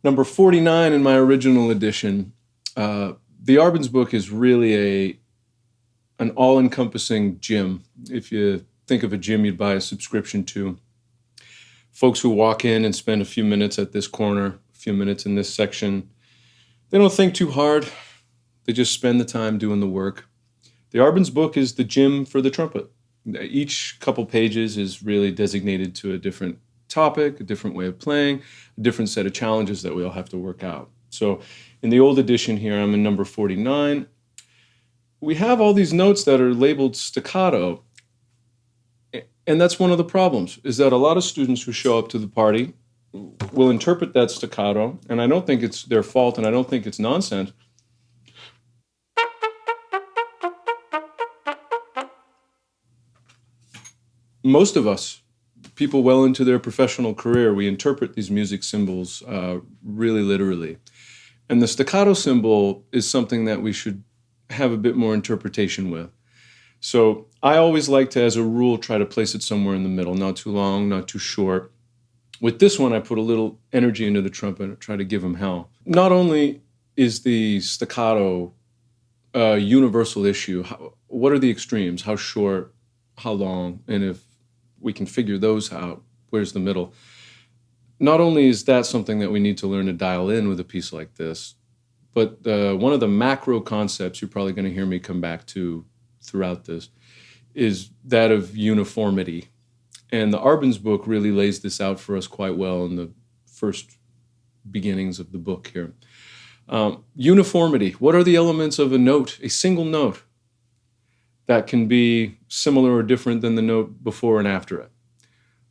Number 49 in my original edition. The Arbin's book is really an all-encompassing gym. If you think of a gym you'd buy a subscription to, folks who walk in and spend a few minutes at this corner, a few minutes in this section, they don't think too hard. They just spend the time doing the work. The Arbin's book is the gym for the trumpet. Each couple pages is really designated to a different topic, a different way of playing, a different set of challenges that we all have to work out. So in the old edition here, I'm in number 49. We have all these notes that are labeled staccato. And that's one of the problems, is that a lot of students who show up to the party will interpret that staccato, and I don't think it's their fault, and I don't think it's nonsense. Most of us, people well into their professional career, we interpret these music symbols really literally. And the staccato symbol is something that we should have a bit more interpretation with. So I always like to, as a rule, try to place it somewhere in the middle, not too long, not too short. With this one, I put a little energy into the trumpet and try to give him hell. Not only is the staccato a universal issue, what are the extremes? How short, how long? And if we can figure those out, where's the middle? Not only is that something that we need to learn to dial in with a piece like this, but one of the macro concepts you're probably going to hear me come back to throughout this is that of uniformity. And the Arbin's book really lays this out for us quite well in the first beginnings of the book here. Uniformity. What are the elements of a note, a single note, that can be similar or different than the note before and after it?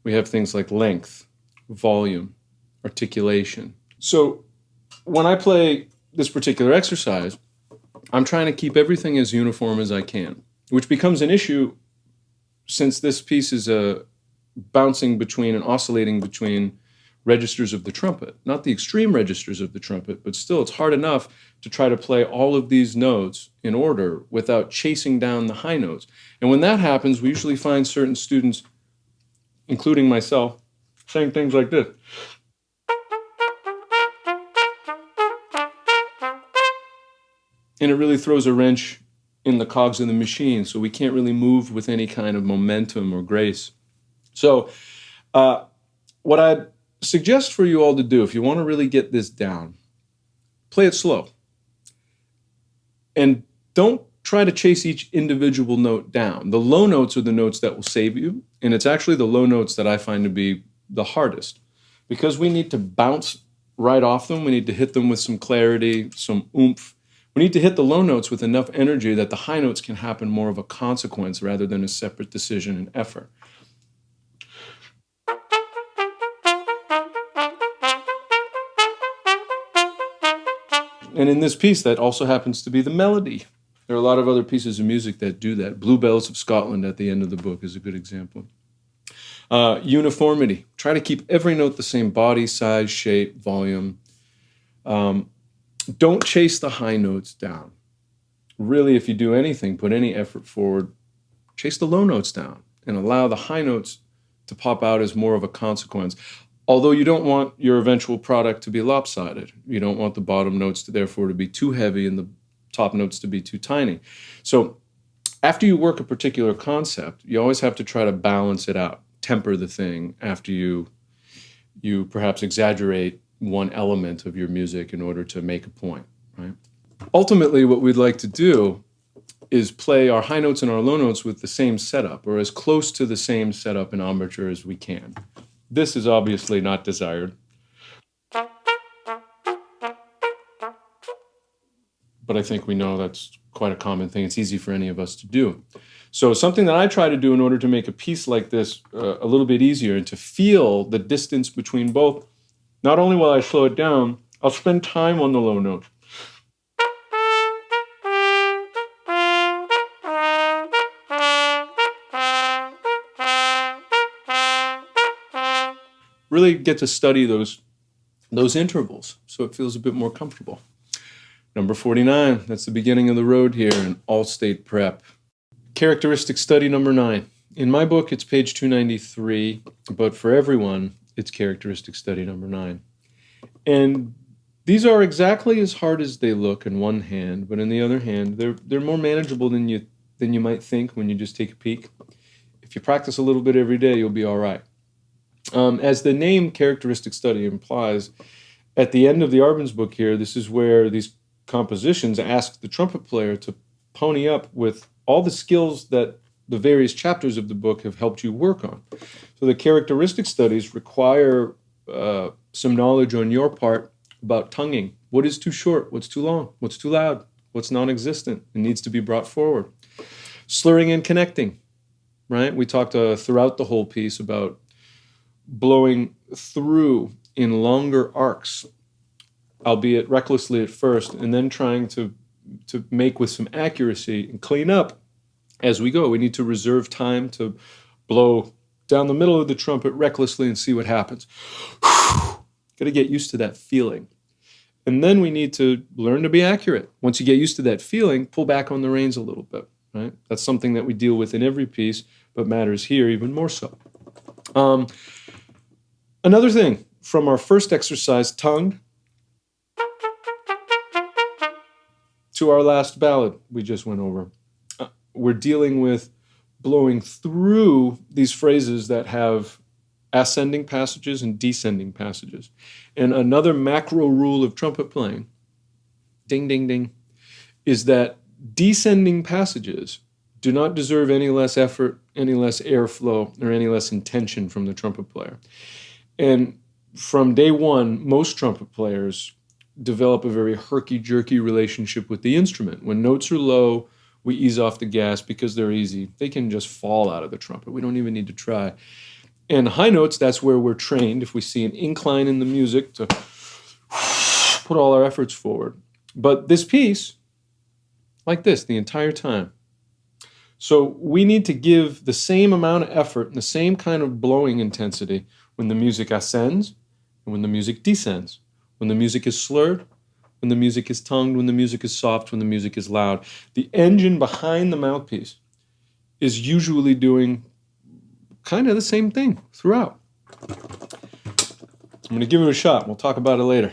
We have things like length, volume, articulation. So when I play this particular exercise, I'm trying to keep everything as uniform as I can, which becomes an issue since this piece is bouncing between and oscillating between registers of the trumpet, not the extreme registers of the trumpet, but still it's hard enough to try to play all of these notes in order without chasing down the high notes. And when that happens, we usually find certain students, including myself, saying things like this. And it really throws a wrench in the cogs of the machine, so we can't really move with any kind of momentum or grace. So what I'd suggest for you all to do, if you want to really get this down, play it slow. And don't try to chase each individual note down. The low notes are the notes that will save you, and it's actually the low notes that I find to be the hardest, because we need to bounce right off them. We need to hit them with some clarity, some oomph. We need to hit the low notes with enough energy that the high notes can happen more of a consequence rather than a separate decision and effort. And in this piece, that also happens to be the melody. There are a lot of other pieces of music that do that. Bluebells of Scotland at the end of the book is a good example. Uniformity. Try to keep every note the same body, size, shape, volume. Don't chase the high notes down. Really, if you do anything, put any effort forward, chase the low notes down and allow the high notes to pop out as more of a consequence. Although you don't want your eventual product to be lopsided. You don't want the bottom notes to therefore to be too heavy and the top notes to be too tiny. So after you work a particular concept, you always have to try to balance it out, temper the thing after you perhaps exaggerate one element of your music in order to make a point, right? Ultimately, what we'd like to do is play our high notes and our low notes with the same setup, or as close to the same setup and embouchure as we can. This is obviously not desired. But I think we know that's quite a common thing. It's easy for any of us to do. So something that I try to do in order to make a piece like this a little bit easier and to feel the distance between both, not only while I slow it down, I'll spend time on the low notes. Really get to study those intervals so it feels a bit more comfortable. Number 49, that's the beginning of the road here in All State Prep. Characteristic study number 9. In my book, it's page 293, but for everyone, it's characteristic study number 9. And These are exactly as hard as they look in one hand, but in the other hand, they're more manageable than you might think when you just take a peek. If you practice a little bit every day, you'll be all right. As the name characteristic study implies, at the end of the Arbenz book here, this is where these compositions ask the trumpet player to pony up with all the skills that the various chapters of the book have helped you work on. So the characteristic studies require some knowledge on your part about tonguing. What is too short? What's too long? What's too loud? What's non-existent and needs to be brought forward? Slurring and connecting, right? We talked throughout the whole piece about blowing through in longer arcs, albeit recklessly at first, and then trying to make with some accuracy and clean up as we go. We need to reserve time to blow down the middle of the trumpet recklessly and see what happens. Got to get used to that feeling. And then we need to learn to be accurate. Once you get used to that feeling, pull back on the reins a little bit, right? That's something that we deal with in every piece, but matters here even more so. Another thing from our first exercise, tongue, to our last ballad we just went over. We're dealing with blowing through these phrases that have ascending passages and descending passages. And another macro rule of trumpet playing, ding, ding, ding, is that descending passages do not deserve any less effort, any less airflow, or any less intention from the trumpet player. And from day one, most trumpet players develop a very herky-jerky relationship with the instrument. When notes are low, we ease off the gas because they're easy. They can just fall out of the trumpet. We don't even need to try. And high notes, that's where we're trained, if we see an incline in the music, to put all our efforts forward. But this piece, like this, the entire time. So we need to give the same amount of effort and the same kind of blowing intensity when the music ascends and when the music descends, when the music is slurred, when the music is tongued, when the music is soft, when the music is loud. The engine behind the mouthpiece is usually doing kind of the same thing throughout. I'm going to give it a shot. We'll talk about it later.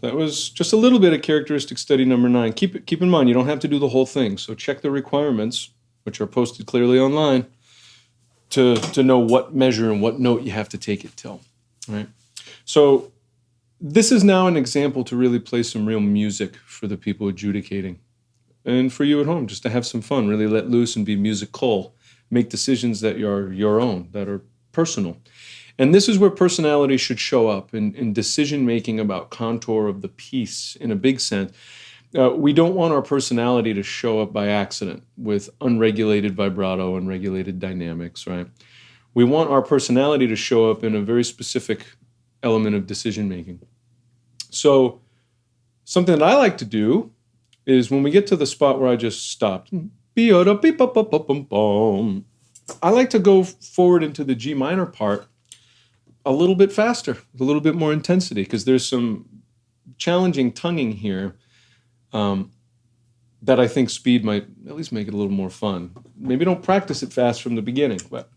That was just a little bit of characteristic study number 9. Keep in mind, you don't have to do the whole thing. So check the requirements, which are posted clearly online, to know what measure and what note you have to take it till. Right? So this is now an example to really play some real music for the people adjudicating. And for you at home, just to have some fun, really let loose and be musical. Make decisions that are your own, that are personal. And this is where personality should show up in decision-making about contour of the piece in a big sense. We don't want our personality to show up by accident with unregulated vibrato, unregulated dynamics, right? We want our personality to show up in a very specific element of decision-making. So something that I like to do is when we get to the spot where I just stopped, I like to go forward into the G minor part a little bit faster, with a little bit more intensity, because there's some challenging tonguing here that I think speed might at least make it a little more fun. Maybe don't practice it fast from the beginning, but...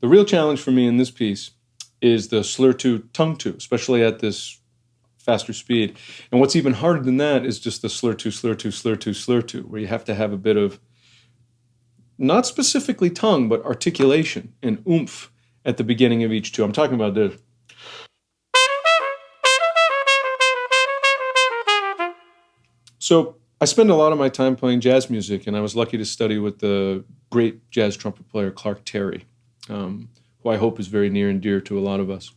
The real challenge for me in this piece is the slur to, tongue to, especially at this faster speed. And what's even harder than that is just the slur to, slur to, slur to, slur to, where you have to have a bit of, not specifically tongue, but articulation and oomph at the beginning of each two. I'm talking about this. So I spend a lot of my time playing jazz music, and I was lucky to study with the great jazz trumpet player Clark Terry, who I hope is very near and dear to a lot of us.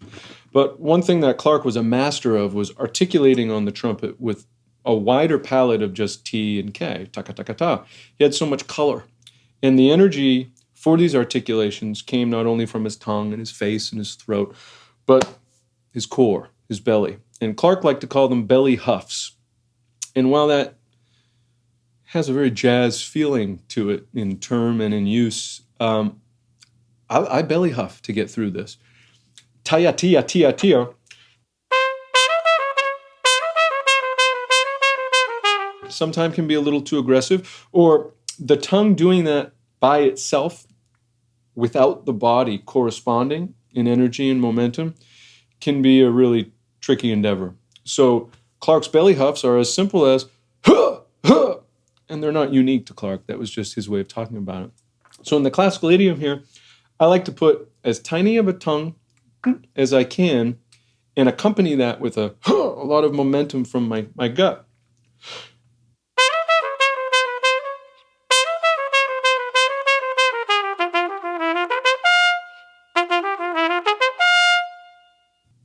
But one thing that Clark was a master of was articulating on the trumpet with a wider palette of just T and K, taka taka ta. He had so much color. And the energy for these articulations came not only from his tongue and his face and his throat, but his core, his belly. And Clark liked to call them belly huffs. And while that has a very jazz feeling to it in term and in use, I belly huff to get through this. Tia, tia, tia, tia. Sometimes can be a little too aggressive, or the tongue doing that by itself without the body corresponding in energy and momentum can be a really tricky endeavor. So Clark's belly huffs are as simple as huh, huh, and they're not unique to Clark. That was just his way of talking about it. So in the classical idiom here, I like to put as tiny of a tongue as I can and accompany that with a lot of momentum from my gut.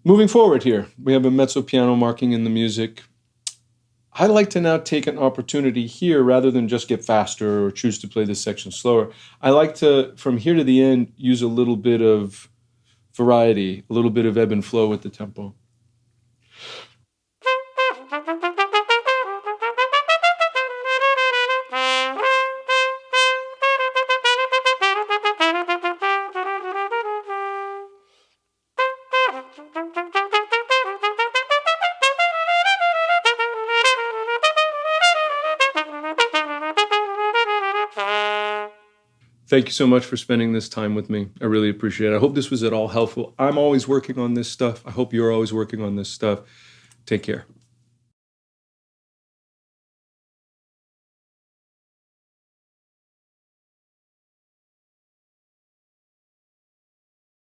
Moving forward here, we have a mezzo piano marking in the music. I like to now take an opportunity here rather than just get faster or choose to play this section slower. I like to, from here to the end, use a little bit of variety, a little bit of ebb and flow with the tempo. Thank you so much for spending this time with me. I really appreciate it. I hope this was at all helpful. I'm always working on this stuff. I hope you're always working on this stuff. Take care.